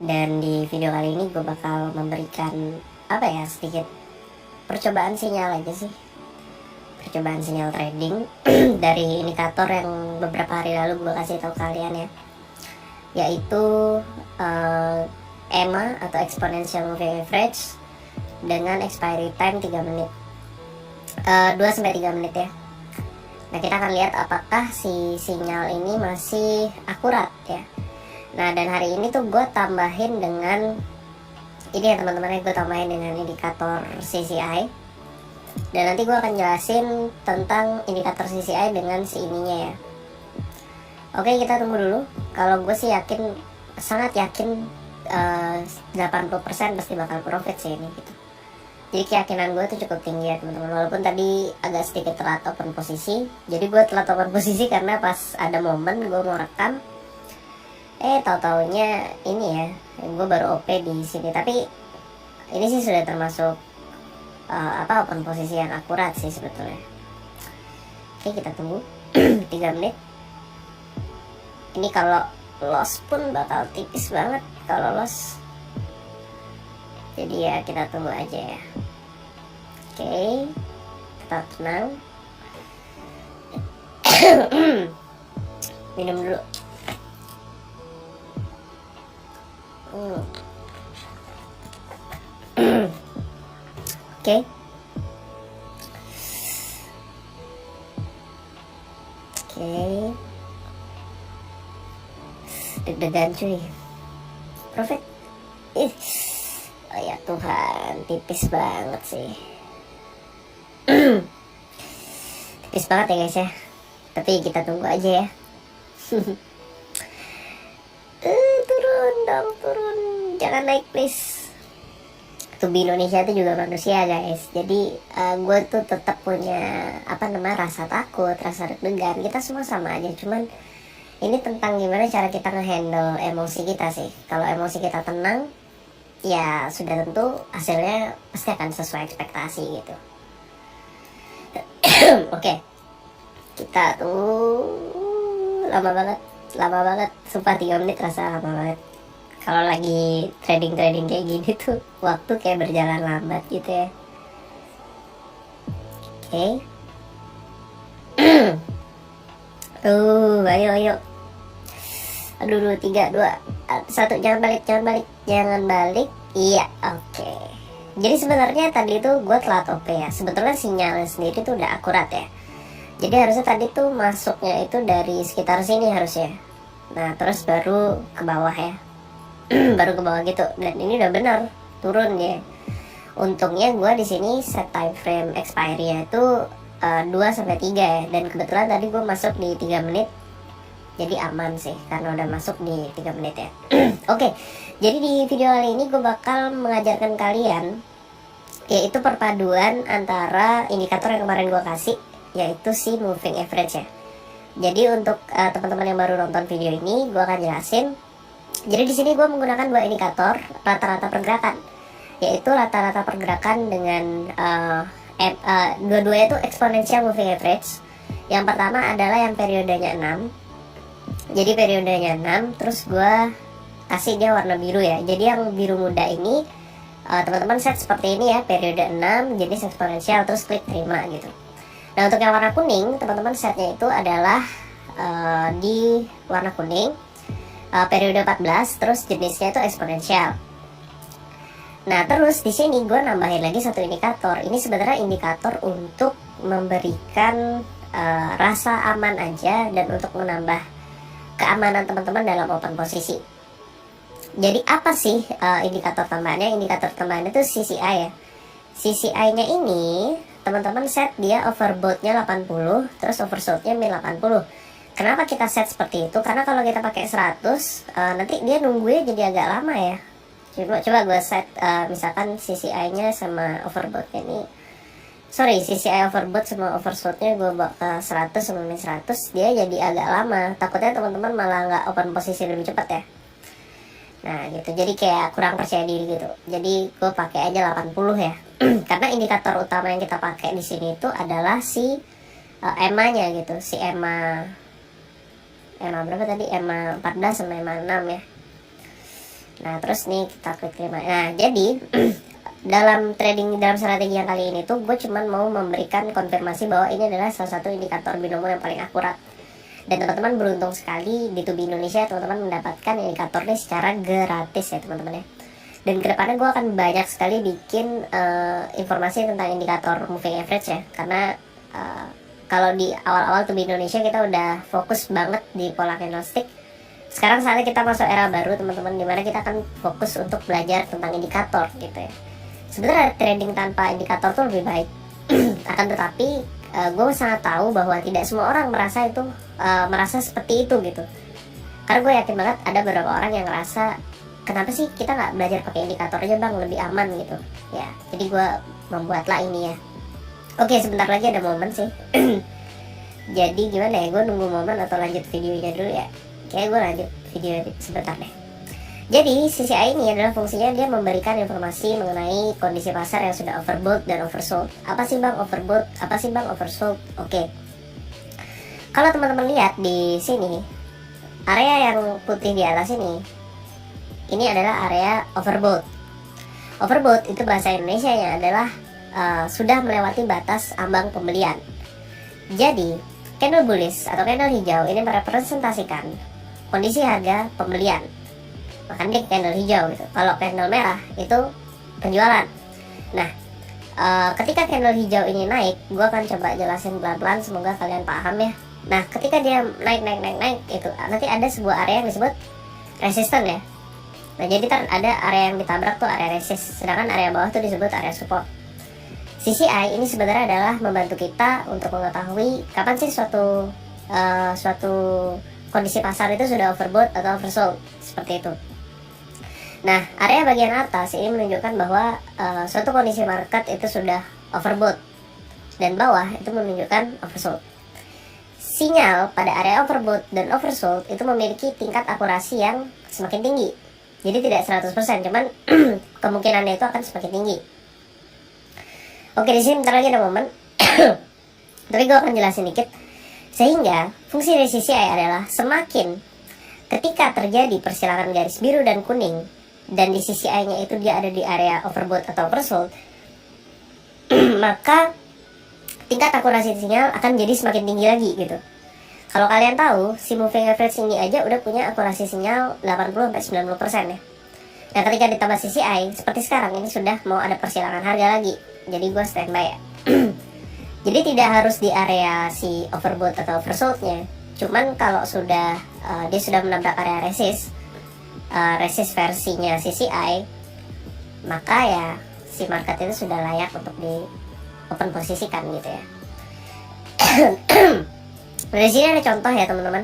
Dan di video kali ini gue bakal memberikan sedikit percobaan sinyal aja sih. Percobaan sinyal trading dari indikator yang beberapa hari lalu gue kasih tahu kalian ya, yaitu EMA atau Exponential Moving Average dengan expiry time 3 menit, 2-3 menit ya. Nah, kita akan lihat apakah si sinyal ini masih akurat ya. Nah, dan hari ini tuh gue tambahin dengan ini ya teman-teman, gue tambahin dengan indikator CCI. Dan nanti gue akan jelasin tentang indikator CCI dengan si ininya ya. Oke, kita tunggu dulu. Kalau gue sih yakin, sangat yakin 80% pasti bakal profit sih ini gitu. Jadi keyakinan gue tuh cukup tinggi ya teman-teman. Walaupun tadi agak sedikit telat open posisi. Jadi gue telat open posisi karena pas ada momen gue mau rekam, tahu-taunya ini ya, gue baru OP di sini. Tapi ini sih sudah termasuk open posisi yang akurat sih sebetulnya. Oke, kita tunggu 3 menit. Ini kalau loss pun bakal tipis banget kalau loss. Jadi ya kita tunggu aja ya. Oke, tetap tenang. Minum dulu. Oke. Deg-degan cuy. Profit. Oh ya Tuhan, tipis banget sih. Tipis banget ya guys ya. Tapi kita tunggu aja ya. Turun dong, turun. Jangan naik please. Tubi Indonesia itu juga manusia guys. Jadi gue tuh tetap punya rasa takut, rasa deg-degan. Kita semua sama aja. Cuman ini tentang gimana cara kita ngehandle emosi kita sih. Kalau emosi kita tenang, ya sudah tentu hasilnya pasti akan sesuai ekspektasi gitu. Oke, kita tuh lama banget, sumpah 3 menit rasa lama banget. Kalau lagi trading kayak gini tuh waktu kayak berjalan lambat gitu ya. Oke. Ayo. Aduh, 3, 2, 1, jangan balik. Iya, oke. Jadi sebenarnya tadi tuh gue telat OP ya. Sebetulnya sinyalnya sendiri tuh udah akurat ya. Jadi harusnya tadi tuh masuknya itu dari sekitar sini harusnya. Nah, terus baru ke bawah ya. Baru ke bawah gitu. Dan ini udah benar turun ya. Untungnya gue di sini set time frame expiry itu 2-3 ya. Dan kebetulan tadi gue masuk di 3 menit. Jadi aman sih karena udah masuk di 3 menit ya. Oke, jadi di video kali ini gue bakal mengajarkan kalian yaitu perpaduan antara indikator yang kemarin gue kasih, yaitu si moving average ya. Jadi untuk teman-teman yang baru nonton video ini, gue akan jelasin. Jadi di sini gue menggunakan 2 indikator rata-rata pergerakan, yaitu rata-rata pergerakan dengan dua-duanya itu exponential moving average. Yang pertama adalah yang periodenya 6. Jadi periodenya 6, terus gue kasih dia warna biru ya. Jadi yang biru muda ini teman-teman set seperti ini ya, periode 6 jenis eksponensial, terus klik terima gitu. Nah, untuk yang warna kuning, teman-teman setnya itu adalah di warna kuning, periode 14, terus jenisnya itu eksponensial. Nah, terus di sini gue nambahin lagi satu indikator. Ini sebenarnya indikator untuk memberikan rasa aman aja dan untuk menambah keamanan teman-teman dalam open posisi. Jadi apa sih indikator tambahannya? Indikator tambahannya itu CCI ya. CCI-nya ini teman-teman set dia overbought-nya 80, terus oversold-nya min 80. Kenapa kita set seperti itu? Karena kalau kita pakai 100, nanti dia nunggunya jadi agak lama ya. Coba gue set misalkan CCI-nya sama overbought-nya ini. CCI overbought sama oversold-nya gue bawa ke 100 sama min 100, dia jadi agak lama. Takutnya teman-teman malah nggak open posisi lebih cepat ya. Nah gitu, jadi kayak kurang percaya diri gitu. Jadi gue pakai aja 80 ya. Karena indikator utama yang kita pakai di sini itu adalah si EMA-nya gitu. Si EMA berapa tadi? EMA 14 sama EMA 6 ya. Nah terus nih kita klik 5. Nah jadi dalam strategi yang kali ini tuh gue cuman mau memberikan konfirmasi bahwa ini adalah salah satu indikator binomo yang paling akurat. Dan teman-teman beruntung sekali di Tubi Indonesia teman-teman mendapatkan indikatornya secara gratis ya teman-teman ya. Dan kedepannya gue akan banyak sekali bikin informasi tentang indikator moving average ya. Karena kalau di awal-awal Tubi Indonesia kita udah fokus banget di pola candlestick. Sekarang saatnya kita masuk era baru teman-teman, dimana kita akan fokus untuk belajar tentang indikator gitu ya. Sebenarnya trading tanpa indikator tuh lebih baik. Akan tetapi gue sangat tahu bahwa tidak semua orang merasa seperti itu gitu. Karena gue yakin banget ada beberapa orang yang ngerasa kenapa sih kita nggak belajar pakai indikator aja bang, lebih aman gitu ya. Jadi gue membuatlah ini ya. Oke, sebentar lagi ada momen sih. Jadi gimana ya, gue nunggu momen atau lanjut videonya dulu ya. Kayak gue lanjut video sebentar deh. Jadi CCI ini adalah fungsinya dia memberikan informasi mengenai kondisi pasar yang sudah overbought dan oversold. Apa sih bang overbought? Apa sih bang oversold? Oke. Kalau teman-teman lihat di sini, area yang putih di atas ini adalah area overbought. Overbought itu bahasa Indonesia nya adalah sudah melewati batas ambang pembelian. Jadi candle bullish atau candle hijau ini merepresentasikan kondisi harga pembelian. Makanya dia candle hijau gitu. Kalau candle merah itu penjualan. Nah, ketika candle hijau ini naik, gue akan coba jelasin pelan-pelan, semoga kalian paham ya. Nah, ketika dia naik itu nanti ada sebuah area yang disebut resisten ya. Nah, jadi ada area yang ditabrak tuh area resist, sedangkan area bawah tuh disebut area support. CCI ini sebenarnya adalah membantu kita untuk mengetahui kapan sih suatu kondisi pasar itu sudah overbought atau oversold, seperti itu. Nah, area bagian atas ini menunjukkan bahwa suatu kondisi market itu sudah overbought, dan bawah itu menunjukkan oversold. Sinyal pada area overbought dan oversold itu memiliki tingkat akurasi yang semakin tinggi. Jadi tidak 100%, cuman kemungkinannya itu akan semakin tinggi. Oke, di sini bentar lagi ada momen. Tapi gue akan jelasin dikit. Sehingga fungsi dari CCI adalah semakin ketika terjadi persilangan garis biru dan kuning dan di CCI-nya itu dia ada di area overbought atau oversold, maka tingkat akurasi sinyal akan jadi semakin tinggi lagi gitu. Kalau kalian tahu, si moving average ini aja udah punya akurasi sinyal 80-90% ya. Nah, ketika ditambah CCI seperti sekarang ini sudah mau ada persilangan harga lagi. Jadi gue standby ya. Jadi tidak harus di area si overbought atau oversold-nya. Cuman kalau sudah dia sudah menabrak area resist versinya CCI, maka ya si market itu sudah layak untuk di open posisikan gitu ya. Di sini ada contoh ya teman-teman,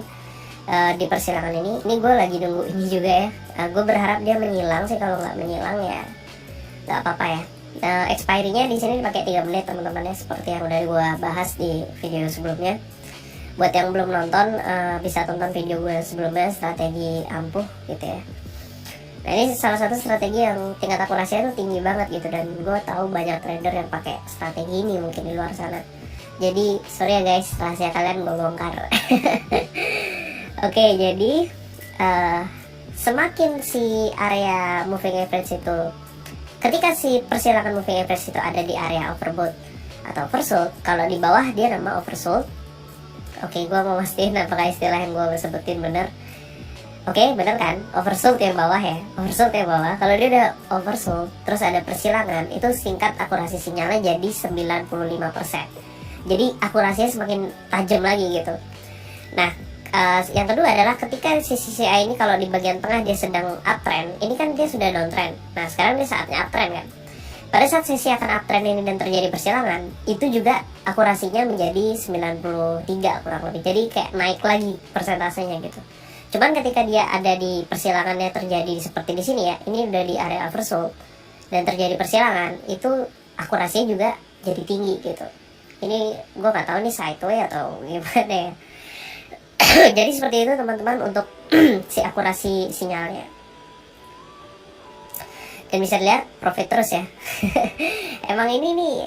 di persilangan ini gue lagi nunggu ini juga ya. Gue berharap dia menyilang sih, kalau nggak menyilang ya nggak apa-apa ya. Expiry-nya di sini pakai 3 menit teman-teman ya, seperti yang udah gue bahas di video sebelumnya. Buat yang belum nonton, bisa tonton video gue sebelumnya, strategi ampuh gitu ya. Nah, ini salah satu strategi yang tingkat akurasinya tuh tinggi banget gitu, dan gue tahu banyak trader yang pakai strategi ini mungkin di luar sana. Jadi sorry ya guys, rahasia kalian gue bongkar. Oke, jadi semakin si area moving average itu, ketika si persilangan moving average itu ada di area overbought atau oversold, kalau di bawah dia nama oversold. Oke, gue mau mastiin apakah istilah yang gue sebutin bener. Oke, bener kan? Oversold yang bawah ya. Oversold yang bawah. Kalau dia udah oversold terus ada persilangan, itu tingkat akurasi sinyalnya jadi 95%. Jadi akurasinya semakin tajam lagi gitu. Nah, yang kedua adalah ketika si CCI ini kalau di bagian tengah dia sedang uptrend, ini kan dia sudah downtrend. Nah, sekarang dia saatnya uptrend kan. Pada saat sesi akan uptrend ini dan terjadi persilangan, itu juga akurasinya menjadi 93 kurang lebih. Jadi kayak naik lagi persentasenya gitu. Cuman ketika dia ada di persilangannya terjadi seperti di sini ya, ini udah di area oversold dan terjadi persilangan, itu akurasinya juga jadi tinggi gitu. Ini gue nggak tahu nih sideway atau gimana ya. Jadi seperti itu teman-teman untuk si akurasi sinyalnya. Dan bisa dilihat profit terus ya. Emang ini nih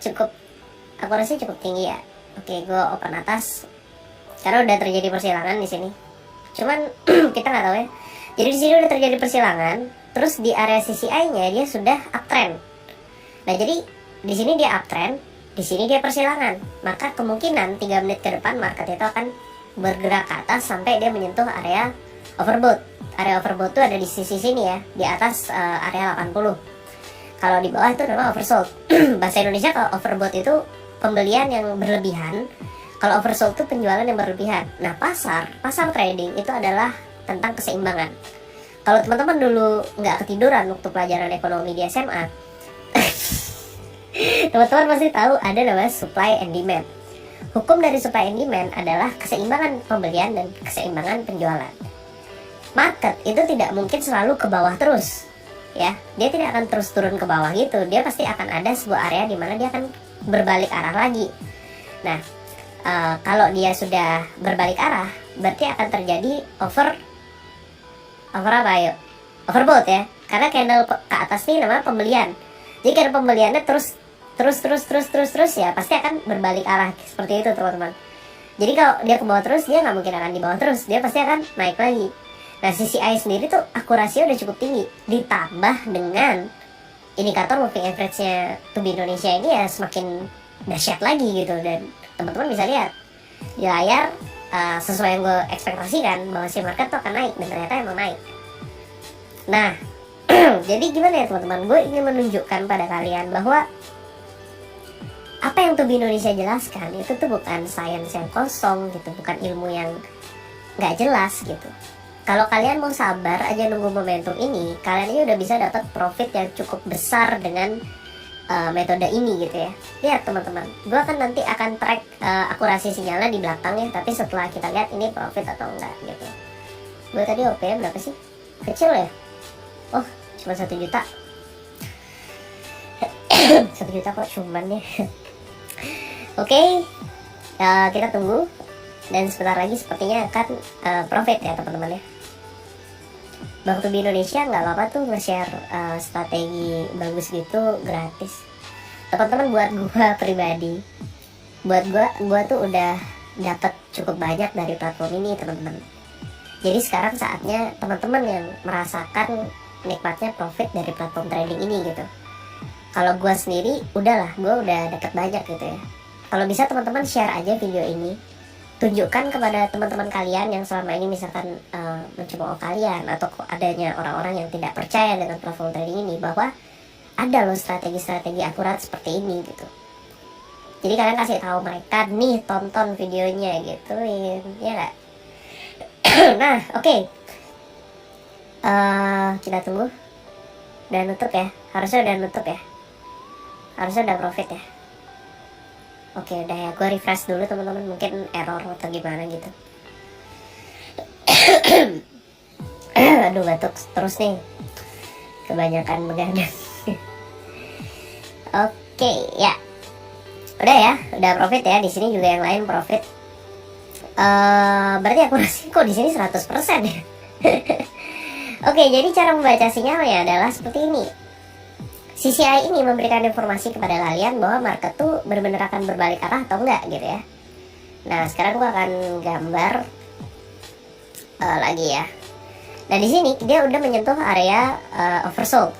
cukup akurasi cukup tinggi ya. Oke, gue open atas karena udah terjadi persilangan di sini. Cuman kita nggak tahu ya, Jadi di sini udah terjadi persilangan, terus di area CCI-nya dia sudah uptrend. Nah, jadi di sini dia uptrend, di sini dia persilangan. Maka kemungkinan 3 menit ke depan market itu akan bergerak ke atas sampai dia menyentuh area overbought. Area overbought itu ada di sisi sini ya, di atas area 80. Kalau di bawah itu namanya oversold. Bahasa Indonesia kalau overbought itu pembelian yang berlebihan, kalau oversold itu penjualan yang berlebihan. Nah, pasar trading itu adalah tentang keseimbangan. Kalau teman-teman dulu nggak ketiduran waktu pelajaran ekonomi di SMA, teman-teman pasti tahu ada namanya supply and demand. Hukum dari supply and demand adalah keseimbangan pembelian dan keseimbangan penjualan. Market itu tidak mungkin selalu ke bawah terus, ya. Dia tidak akan terus turun ke bawah gitu. Dia pasti akan ada sebuah area di mana dia akan berbalik arah lagi. Nah, kalau dia sudah berbalik arah, berarti akan terjadi overbought ya. Karena candle ke atas ini namanya pembelian. Jadi karena pembeliannya terus ya, pasti akan berbalik arah seperti itu, teman-teman. Jadi kalau dia ke bawah terus, dia nggak mungkin akan di bawah terus, dia pasti akan naik lagi. Nah, CCI sendiri tuh akurasinya udah cukup tinggi, ditambah dengan indikator moving average-nya Tubi Indonesia ini ya semakin dahsyat lagi gitu. Dan teman-teman bisa lihat di layar, sesuai yang gue ekspektasikan bahwa si market tuh akan naik, dan ternyata emang naik. Nah, jadi gimana ya teman-teman, gue ingin menunjukkan pada kalian bahwa apa yang Tubi Indonesia jelaskan itu tuh bukan sains yang kosong gitu, bukan ilmu yang nggak jelas gitu. Kalau kalian mau sabar aja nunggu momentum ini, kalian ini udah bisa dapat profit yang cukup besar dengan metode ini gitu ya. Lihat teman-teman, gue nanti akan track akurasi sinyalnya di belakang ya, tapi setelah kita lihat ini profit atau enggak gitu. Gue tadi OP berapa sih? Kecil ya? Oh, cuma 1 juta. 1 juta kok cuman ya. Oke, kita tunggu, dan sebentar lagi sepertinya akan profit ya teman-teman ya. Bang Tubi Indonesia nggak lama tuh nge-share strategi bagus gitu gratis. Teman-teman, buat gua pribadi, buat gua tuh udah dapat cukup banyak dari platform ini teman-teman. Jadi sekarang saatnya teman-teman yang merasakan nikmatnya profit dari platform trading ini gitu. Kalau gua sendiri udahlah, gua udah dapat banyak gitu ya. Kalau bisa teman-teman share aja video ini, tunjukkan kepada teman-teman kalian yang selama ini misalkan mencemooh kalian, atau adanya orang-orang yang tidak percaya dengan platform trading ini, bahwa ada loh strategi-strategi akurat seperti ini gitu. Jadi kalian kasih tahu mereka, nih tonton videonya gitu ya nggak? Nah, oke. Kita tunggu. Udah nutup ya, harusnya udah nutup ya, harusnya udah profit ya. Oke, udah ya, gue refresh dulu teman-teman, mungkin error atau gimana gitu. Aduh, batuk terus nih, kebanyakan begadang. Oke, ya, udah ya, udah profit ya. Di sini juga yang lain profit. Berarti akurasi kok di sini 100% ya. Oke, jadi cara membaca sinyalnya adalah seperti ini. CCI ini memberikan informasi kepada kalian bahwa market tuh benar-benar akan berbalik arah atau enggak gitu ya. Nah, sekarang gua akan gambar lagi ya. Nah, di sini dia udah menyentuh area oversold.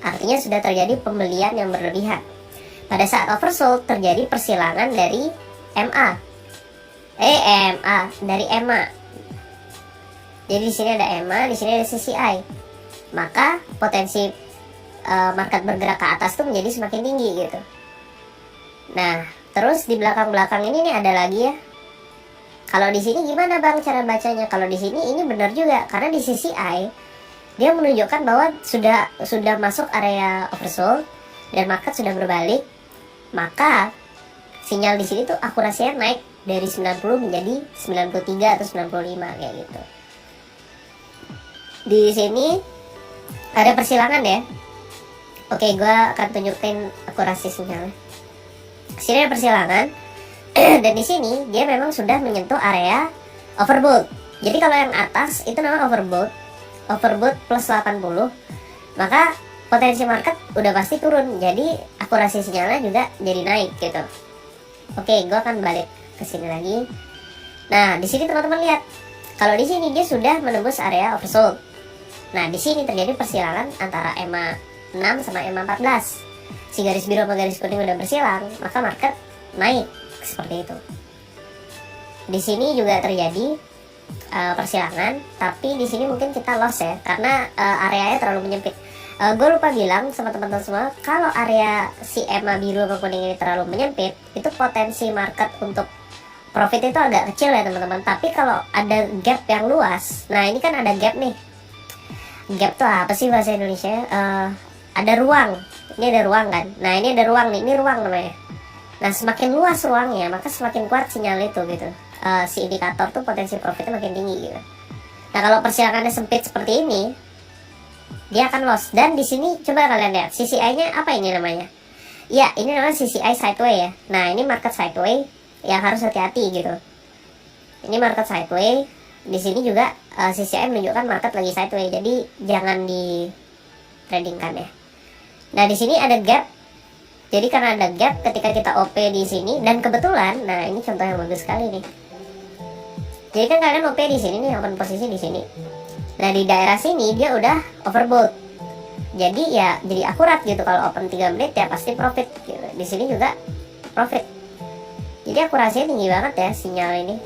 Artinya sudah terjadi pembelian yang berlebihan. Pada saat oversold terjadi persilangan dari dari EMA. Jadi di sini ada EMA, di sini ada CCI. Maka potensi market bergerak ke atas tuh menjadi semakin tinggi gitu. Nah, terus di belakang-belakang ini nih ada lagi ya. Kalau di sini gimana Bang cara bacanya? Kalau di sini ini benar juga, karena di CCI dia menunjukkan bahwa sudah masuk area oversold dan market sudah berbalik. Maka sinyal di sini tuh akurasinya naik dari 90 menjadi 93 atau 95 kayak gitu. Di sini ada persilangan ya. Oke, gue akan tunjukin akurasi sinyalnya. Sini ada persilangan, dan di sini dia memang sudah menyentuh area overbought. Jadi kalau yang atas itu namanya overbought plus 80, maka potensi market udah pasti turun. Jadi akurasi sinyalnya juga jadi naik gitu. Oke, gue akan balik ke sini lagi. Nah, di sini teman-teman lihat Kalau di sini dia sudah menembus area oversold. Nah, di sini terjadi persilangan antara EMA 6 sama EMA 14. Si garis biru sama garis kuning udah bersilang, maka market naik seperti itu. Di sini juga terjadi persilangan, tapi di sini mungkin kita loss ya, karena areanya terlalu menyempit. Gue lupa bilang sama teman-teman semua, kalau area si EMA biru sama kuning ini terlalu menyempit, itu potensi market untuk profit itu agak kecil ya teman-teman. Tapi kalau ada gap yang luas, nah ini kan ada gap nih. Gap tuh apa sih bahasa Indonesia? Ada ruang. Ini ada ruang kan. Nah ini ada ruang nih, ini ruang namanya. Nah semakin luas ruangnya, maka semakin kuat sinyal itu gitu. Si indikator tuh potensi profitnya makin tinggi gitu. Nah kalau persilangannya sempit seperti ini, dia akan loss. Dan di sini coba kalian lihat CCI-nya apa ini namanya? Ya, ini namanya CCI sideway ya. Nah, ini market sideway yang harus hati-hati gitu. Ini market sideway. Di sini juga CCI menunjukkan market lagi sideway. Jadi jangan di tradingkan ya. Nah, di sini ada gap. Jadi karena ada gap ketika kita OP di sini, dan kebetulan, nah ini contoh yang bagus sekali nih. Jadi kan kalian OP di sini nih, open posisi di sini. Nah di daerah sini dia udah overbought, jadi ya jadi akurat gitu. Kalau open 3 menit ya pasti profit gitu. Di sini juga profit, jadi akurasinya tinggi banget ya sinyal ini.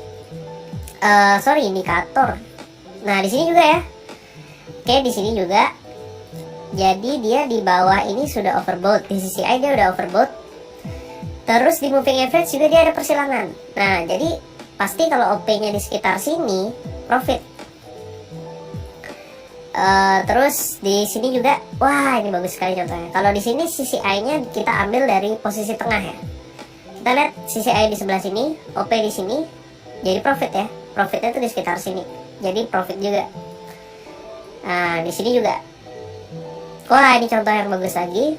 Indikator. Nah di sini juga ya. Oke, di sini juga. Jadi dia di bawah ini sudah overbought. Di CCI dia udah overbought. Terus di moving average juga dia ada persilangan. Nah jadi pasti kalau OP-nya di sekitar sini profit. Terus di sini juga, wah ini bagus sekali contohnya. Kalau di sini CCI-nya kita ambil dari posisi tengah ya. Kita lihat CCI di sebelah sini, OP di sini, jadi profit ya. Profitnya tuh di sekitar sini, jadi profit juga. Nah di sini juga, wah ini contoh yang bagus lagi.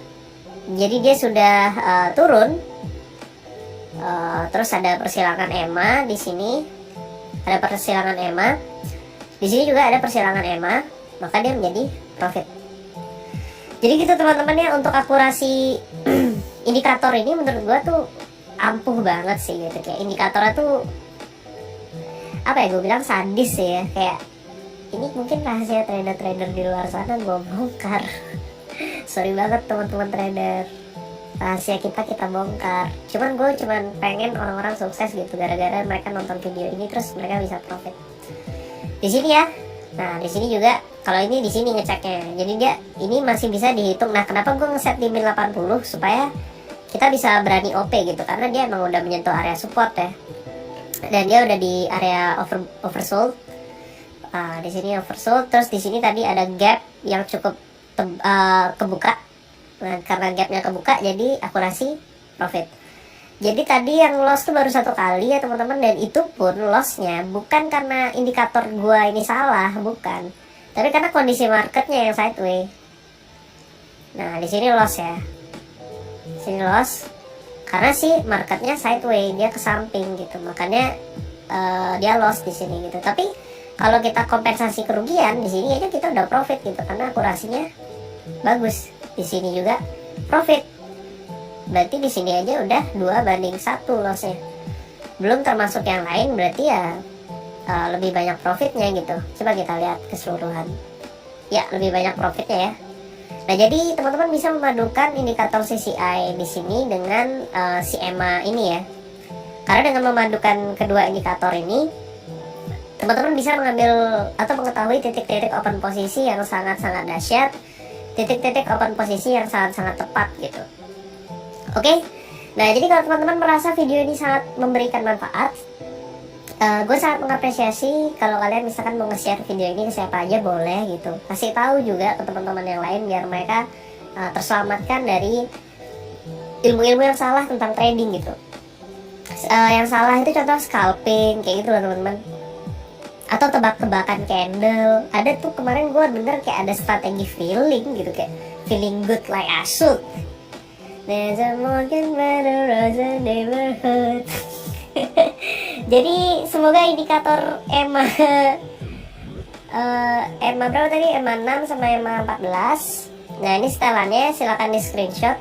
Jadi dia sudah turun. Terus ada persilangan EMA di sini, ada persilangan EMA. Di sini juga ada persilangan EMA. Maka dia menjadi profit. Jadi gitu teman-teman ya, untuk akurasi indikator ini menurut gua tuh ampuh banget sih gitu. Kayak indikatornya tuh apa ya, gue bilang sadis sih ya. Kayak ini mungkin rahasia trader-trader di luar sana gue bongkar. Sorry banget teman-teman trader, rahasia kita bongkar. Cuman gue pengen orang-orang sukses gitu, gara-gara mereka nonton video ini terus mereka bisa profit. Di sini ya. Nah di sini juga, kalau ini di sini ngeceknya, jadi dia ini masih bisa dihitung. Nah kenapa gue ngeset di min 80 supaya kita bisa berani OP gitu, karena dia emang udah menyentuh area support ya, dan dia udah di area oversold. Di sini oversold, terus di sini tadi ada gap yang cukup kebuka. Nah karena gapnya kebuka, jadi akurasi profit. Jadi tadi yang loss tuh baru 1 kali ya teman-teman, dan itu pun lossnya bukan karena indikator gua ini salah, bukan, tapi karena kondisi marketnya yang sideway. Nah di sini loss ya, di sini loss karena si marketnya sideway, dia ke samping gitu, makanya dia loss di sini gitu. Tapi kalau kita kompensasi kerugian di sini aja kita udah profit gitu, karena akurasinya bagus. Di sini juga profit. Berarti di sini aja udah 2/1 lossnya. Belum termasuk yang lain, berarti ya lebih banyak profitnya gitu. Coba kita lihat keseluruhan. Ya, lebih banyak profitnya ya. Nah, jadi teman-teman bisa memadukan indikator CCI di sini dengan si EMA ini ya. Karena dengan memadukan kedua indikator ini, teman-teman bisa mengambil atau mengetahui titik-titik open posisi yang sangat-sangat dahsyat, titik-titik open posisi yang sangat-sangat tepat gitu. Oke, nah jadi kalau teman-teman merasa video ini sangat memberikan manfaat, gue sangat mengapresiasi kalau kalian misalkan mau nge-share video ini ke siapa aja boleh gitu. Kasih tahu juga ke teman-teman yang lain biar mereka terselamatkan dari ilmu-ilmu yang salah tentang trading gitu. Yang salah itu contoh scalping kayak gitu loh teman-teman, atau tebak-tebakan candle. Ada tuh kemarin gue denger kayak ada strategi feeling gitu, kayak feeling good like I should. There's a Morgan better as a neighborhood. Jadi semoga indikator EMA EMA berapa tadi? EMA 6 sama EMA 14. Nah ini setelannya silahkan di screenshot.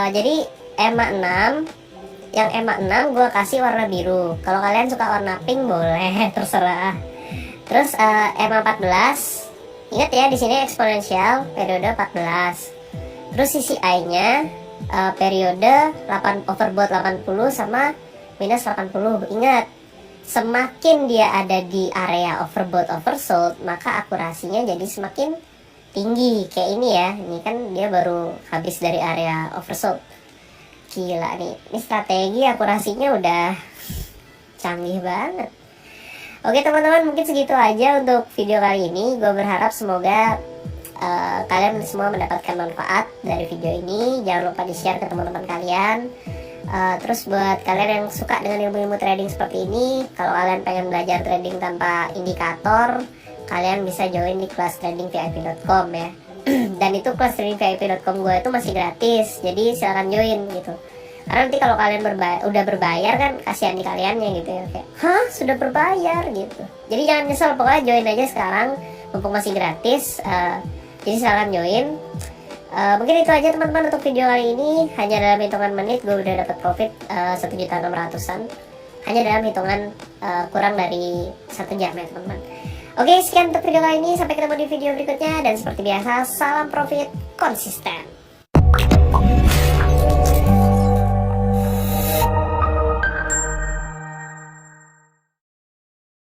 Jadi EMA 6 yang EMA 6 gue kasih warna biru. Kalau kalian suka warna pink boleh, terserah. Terus EMA 14, ingat ya di sini eksponensial periode 14. Terus sisi I-nya periode 8 overboard 80 sama minus 80. Ingat, semakin dia ada di area overboard oversold, maka akurasinya jadi semakin tinggi. Kayak ini ya, ini kan dia baru habis dari area oversold. Gila nih, ini strategi akurasinya udah canggih banget. Oke teman-teman, mungkin segitu aja untuk video kali ini. Gue berharap semoga kalian semua mendapatkan manfaat dari video ini. Jangan lupa di-share ke teman-teman kalian. Terus buat kalian yang suka dengan ilmu-ilmu trading seperti ini, kalau kalian pengen belajar trading tanpa indikator, kalian bisa join di kelas tradingvip.com ya. Dan itu kelas tradingvip.com gue itu masih gratis, jadi silahkan join gitu. Karena nanti kalau kalian udah berbayar kan kasihan di kaliannya gitu ya, kayak hah sudah berbayar gitu. Jadi jangan nyesel, pokoknya join aja sekarang mumpung masih gratis. Jadi silahkan join. Mungkin itu aja teman-teman untuk video kali ini. Hanya dalam hitungan menit gue udah dapat profit 1.600.000-an. Hanya dalam hitungan kurang dari 1 jam ya teman-teman. Oke, sekian untuk video kali ini. Sampai ketemu di video berikutnya. Dan seperti biasa, salam profit konsisten.